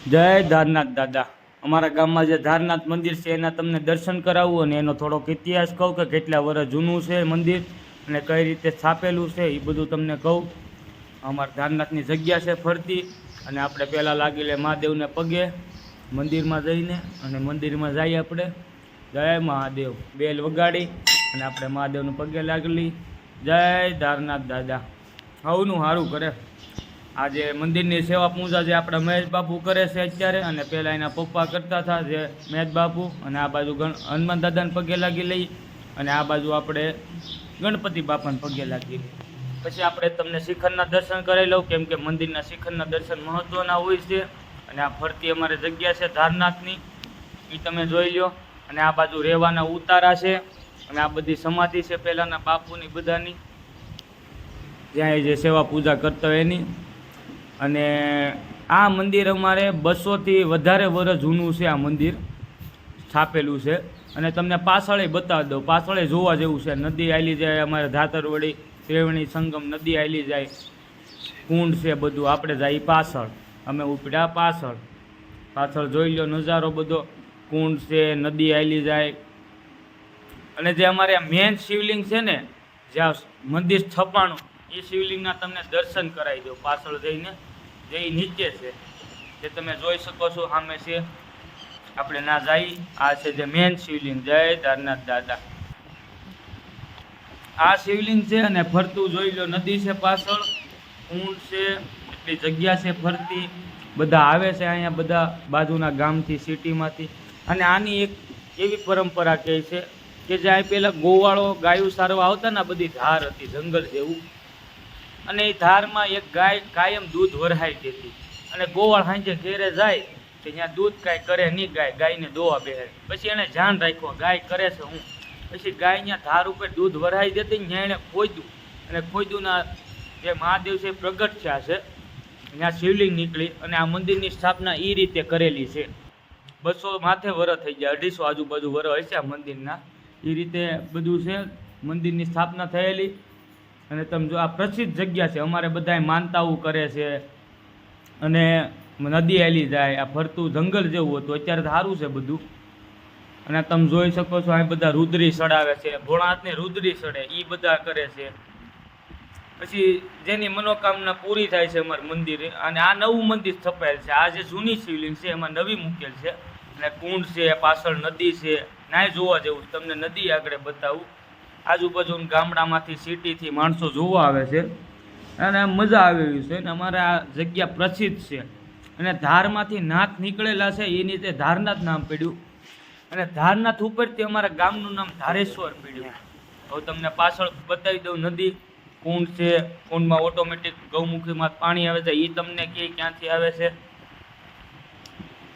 જય ધારનાથ દાદા। અમારા ગામમાં જે ધારનાથ મંદિર છે એના તમને દર્શન કરાવું અને એનો થોડોક ઇતિહાસ કહું કે કેટલા વર્ષ જૂનું છે મંદિર અને કઈ રીતે સ્થાપેલું છે એ બધું તમને કહું। અમારા ધારનાથની જગ્યા છે ફરતી અને આપણે પહેલાં લાગી લે મહાદેવને પગે મંદિરમાં જઈને અને મંદિરમાં જઈએ આપણે જય મહાદેવ બેલ વગાડી અને આપણે મહાદેવને પગે લાગલી। જય ધારનાથ દાદા હવનું સારું કરે। આજે મંદિરની સેવા પૂજા જે આપણા મહેશ બાપુ કરે છે અત્યારે અને પહેલાં એના પપ્પા કરતા હતા જે મહેશ બાપુ અને આ બાજુ હનુમાન દાદાને પગે લાગી લઈ અને આ બાજુ આપણે ગણપતિ બાપાને પગે લાગી લઈ। પછી આપણે તમને શિખરના દર્શન કરાવી લઉં કેમ કે મંદિરના શિખરના દર્શન મહત્ત્વના હોય છે અને આ ફરતી અમારી જગ્યા છે ધારનાથની એ તમે જોઈ લો। અને આ બાજુ રહેવાના ઉતારા છે અને આ બધી સમાધિ છે પહેલાંના બાપુની બધાની જ્યાં જે સેવા પૂજા કરતા હોય એની। અને આ મંદિર અમારે 200થી વધારે વર્ષ જૂનું છે આ મંદિર સ્થાપેલું છે અને તમને પાછળે બતાવી દઉં પાછળે જોવા જેવું છે। નદી આવેલી જાય અમારે ધાતરવડી ત્રિવેણી સંગમ નદી આવેલી જાય કુંડ છે બધું આપણે જાય પાછળ અમે ઉપડ્યા પાછળ પાછળ જોઈ લો નજારો બધો કુંડ છે નદી આવેલી જાય। અને જે અમારે મેન શિવલિંગ છે ને જ્યાં મંદિર સ્થપાણું એ શિવલિંગના તમને દર્શન કરાવી દો પાછળ જઈને જે નીચે છે જે તમે જોઈ શકો છો સામે છે આપણે ના જઈ આ છે જે મેન શિવલિંગ જય ધારનાથ દાદા। આ શિવલિંગ છે અને ફરતું જોઈ લો નદી છે પાછળ ઊંટ છે એટલી જગ્યા છે ફરતી બધા આવે છે અહીંયા બધા બાજુના ગામથી સિટીમાંથી। અને આની એક એવી પરંપરા કહે છે કે જ્યાં પહેલાં ગોવાળો ગાયું સારવા આવતા ને બધી ધાર હતી જંગલ જેવું અને એ ધારમાં એક ગાય કાયમ દૂધ વરહાઈ દેતી અને ગોવાળ સાંજે ઘેરે જાય કે ત્યાં દૂધ કાંઈ કરે નહીં ગાયને દોવા બેસે પછી એને ધ્યાન રાખ્યું ગાય કરે છે હું પછી ગાય ત્યાં ધાર ઉપર દૂધ વરહાઈ દેતી ને ત્યાં એણે ખોદ્યું અને ખોદ્યુંના જે મહાદેવ છે પ્રગટ થયા છે ત્યાં શિવલિંગ નીકળી અને આ મંદિરની સ્થાપના એ રીતે કરેલી છે। 200 માથે વર્ષ થઈ ગયા 250 આજુબાજુ વર્ષ હશે આ મંદિરના એ રીતે બધું છે મંદિરની સ્થાપના થયેલી। અને તમે જો આ પ્રસિદ્ધ જગ્યા છે અમારે બધા માનતાઓ કરે છે અને નદી આવેલી જાય આ ફરતું જંગલ જેવું હતું અત્યારે સારું છે બધું। અને તમે જોઈ શકો છો અહીં બધા રુદ્રી ચડાવે છે ભોળાનાથને રુદ્રી ચડે એ બધા કરે છે પછી જેની મનોકામના પૂરી થાય છે અમારું મંદિરે। અને આ નવું મંદિર સ્થપાયેલ છે આ જે જૂની શિવલિંગ છે એમાં નવી મૂકેલ છે અને કુંડ છે પાછળ નદી છે નાય જોવા જેવું તમને નદી આગળ બતાવું આજુબાજુ ગામડામાંથી સિટીથી માણસો જોવા આવે છે અને મજા આવે એવી છે અને અમારે આ જગ્યા પ્રસિદ્ધ છે અને ધારમાંથી નાથ નીકળેલા છે એ રીતે ધારનાથ નામ પડ્યું અને ધારનાથ ઉપરથી અમારા ગામનું નામ ધારેશ્વર પડ્યું। હવે તમને પાછળ બતાવી દઉં નદી કુંડ છે કુંડમાં ઓટોમેટિક ગૌમુખીમાં પાણી આવે છે એ તમને ક્યાંથી આવે છે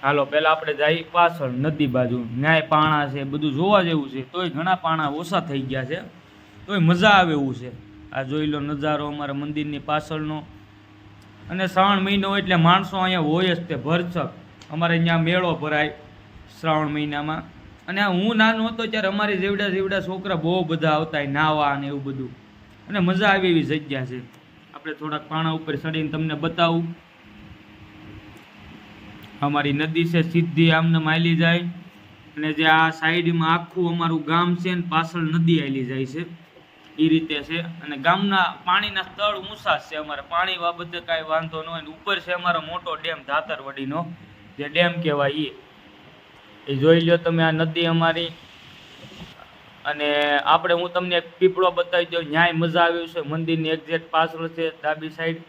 હાલો પહેલાં આપણે જઈએ પાછળ નદી બાજુ ન્યાય પાણા છે બધું જોવા જેવું છે તોય ઘણા પાણા ઓછા થઈ ગયા છે તોય મજા આવે એવું છે। આ જોઈ લો નજારો અમારા મંદિરની પાછળનો અને શ્રાવણ મહિનો એટલે માણસો અહીંયા હોય જ તે ભરચક અમારે અહીંયા મેળો ભરાય શ્રાવણ મહિનામાં। અને હું નાનો હતો ત્યારે અમારી જેવડા છોકરા બહુ બધા આવતા નાવા અને એવું બધું અને મજા આવે એવી જગ્યા છે। આપણે થોડાક પાણા ઉપર ચડીને તમને બતાવું અમારી નદી છે સીધી આમને માયલી જાય અને જે આ સાઈડમાં આખું અમારું ગામ છે ને પાછળ નદી આવેલી જાય છે એ રીતે છે। અને ગામના પાણીના સ્થળ ઊંચા છે અમારે પાણી બાબતે કાંઈ વાંધો ન હોય ને ઉપર છે અમારો મોટો ડેમ ધાતરવડીનો જે ડેમ કહેવાય એ જોઈ લો તમે આ નદી અમારી। અને આપણે હું તમને એક પીપળો બતાવી દઉં ન્યાય મજા આવ્યું છે મંદિરની એક્ઝેક્ટ પાછળ છે ડાબી સાઈડ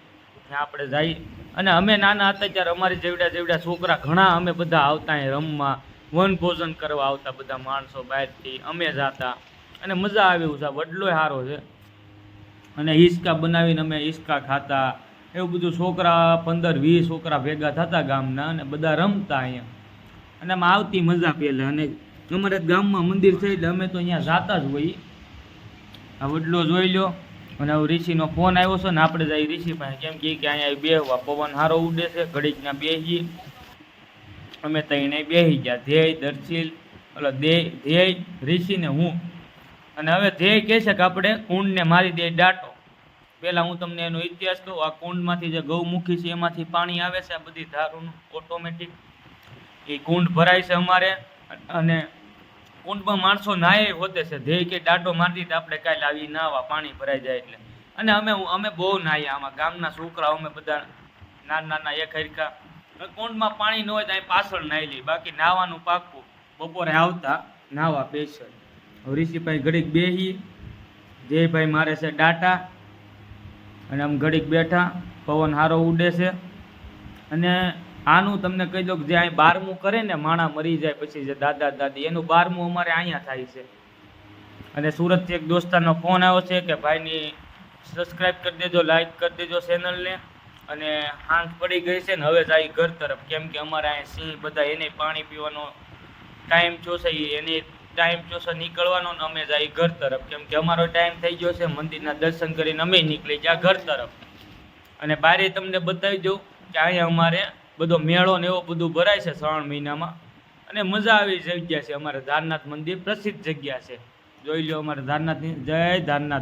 ત્યાં આપણે જઈએ। અને અમે નાના હતા ત્યારે અમારી જેવડા છોકરા ઘણા અમે બધા આવતા અહીં રમવા વનભોજન કરવા આવતા બધા માણસો બહારથી અમે જતા અને મજા આવે એવું છે વડલોય સારો છે અને હિંચકા બનાવીને અમે હિંચકા ખાતા એવું બધું છોકરા 15-20 છોકરા ભેગા થતા ગામના અને બધા રમતા અહીંયા અને આમાં આવતી મજા પહેલાં અને અમારે ગામમાં મંદિર છે એટલે અમે તો અહીંયા જાતા જ હોઈએ। આ વડલો જોઈ લો અને હવે ઋષિનો ફોન આવ્યો છે ને આપણે જઈએ ઋષિ પાસે કેમ કે અહીંયા બેહવા પવન સારો ઉડે છે ઘડીકના બેસીએ અમે તો એને બેસી ગયા ધ્યેય દર્શિલ એટલે ધ્યેય ઋષિને હું અને હવે ધ્યેય કહે છે કે આપણે કુંડને મારી દે દાટો પહેલાં હું તમને એનો ઇતિહાસ કહું. આ કુંડમાંથી જે ગૌમુખી છે એમાંથી પાણી આવે છે, આ બધી ધારોનું ઓટોમેટિક એ કુંડ ભરાય છે અમારે. અને કુંડમાં માણસો નાય હોતે છે, ધ્યેય કે દાંડો મારી દે આપણે કાલે આવી નાવા, પાણી ભરાઈ જાય એટલે. અને અમે બહુ નાહીએ આમાં, ગામના છોકરાઓ અમે બધા નાના એક હરખા. કુંડમાં પાણી ન હોય તો અહીં પાછળ નાહી લઈએ, બાકી નાવાનું પાકું. બપોરે આવતા નાવા સ્પેશિયલ. ઋષિભાઈ ઘડીક બેહી, જયભાઈ મારે છે ડાટા, અને આમ ઘડીક બેઠા, પવન સારો ઉડે છે. અને આનું તમને કહી દઉં કે જે અહીં 12મું કરે ને, માણા મરી જાય પછી જે દાદા દાદી, એનું 12મું અમારે અહીંયા થાય છે. અને સુરતથી એક દોસ્તારનો ફોન આવ્યો છે કે ભાઈની સબસ્ક્રાઈબ કરી દેજો, લાઈક કરી દેજો ચેનલને. અને હાંસ પડી ગઈ છે ને હવે જાય ઘર તરફ, કેમ કે અમારે અહીંયા સિંહ બધા, એને પાણી પીવાનો ટાઈમ જોશે, એને ટાઈમ જોશે નીકળવાનો, ને અમે જાય ઘર તરફ, કેમ કે અમારો ટાઈમ થઈ ગયો છે. મંદિરના દર્શન કરીને અમે નીકળી ગયા ઘર તરફ. અને બારે તમને બતાવી દઉં કે અહીંયા અમારે બધો મેળો ને એવો બધું ભરાય છે શ્રાવણ મહિનામાં. અને મજા આવી જગ્યા છે. અમારે ધારનાથ મંદિર પ્રસિદ્ધ જગ્યા છે, જોઈ લો અમારે ધારનાથની. જય ધારનાથ.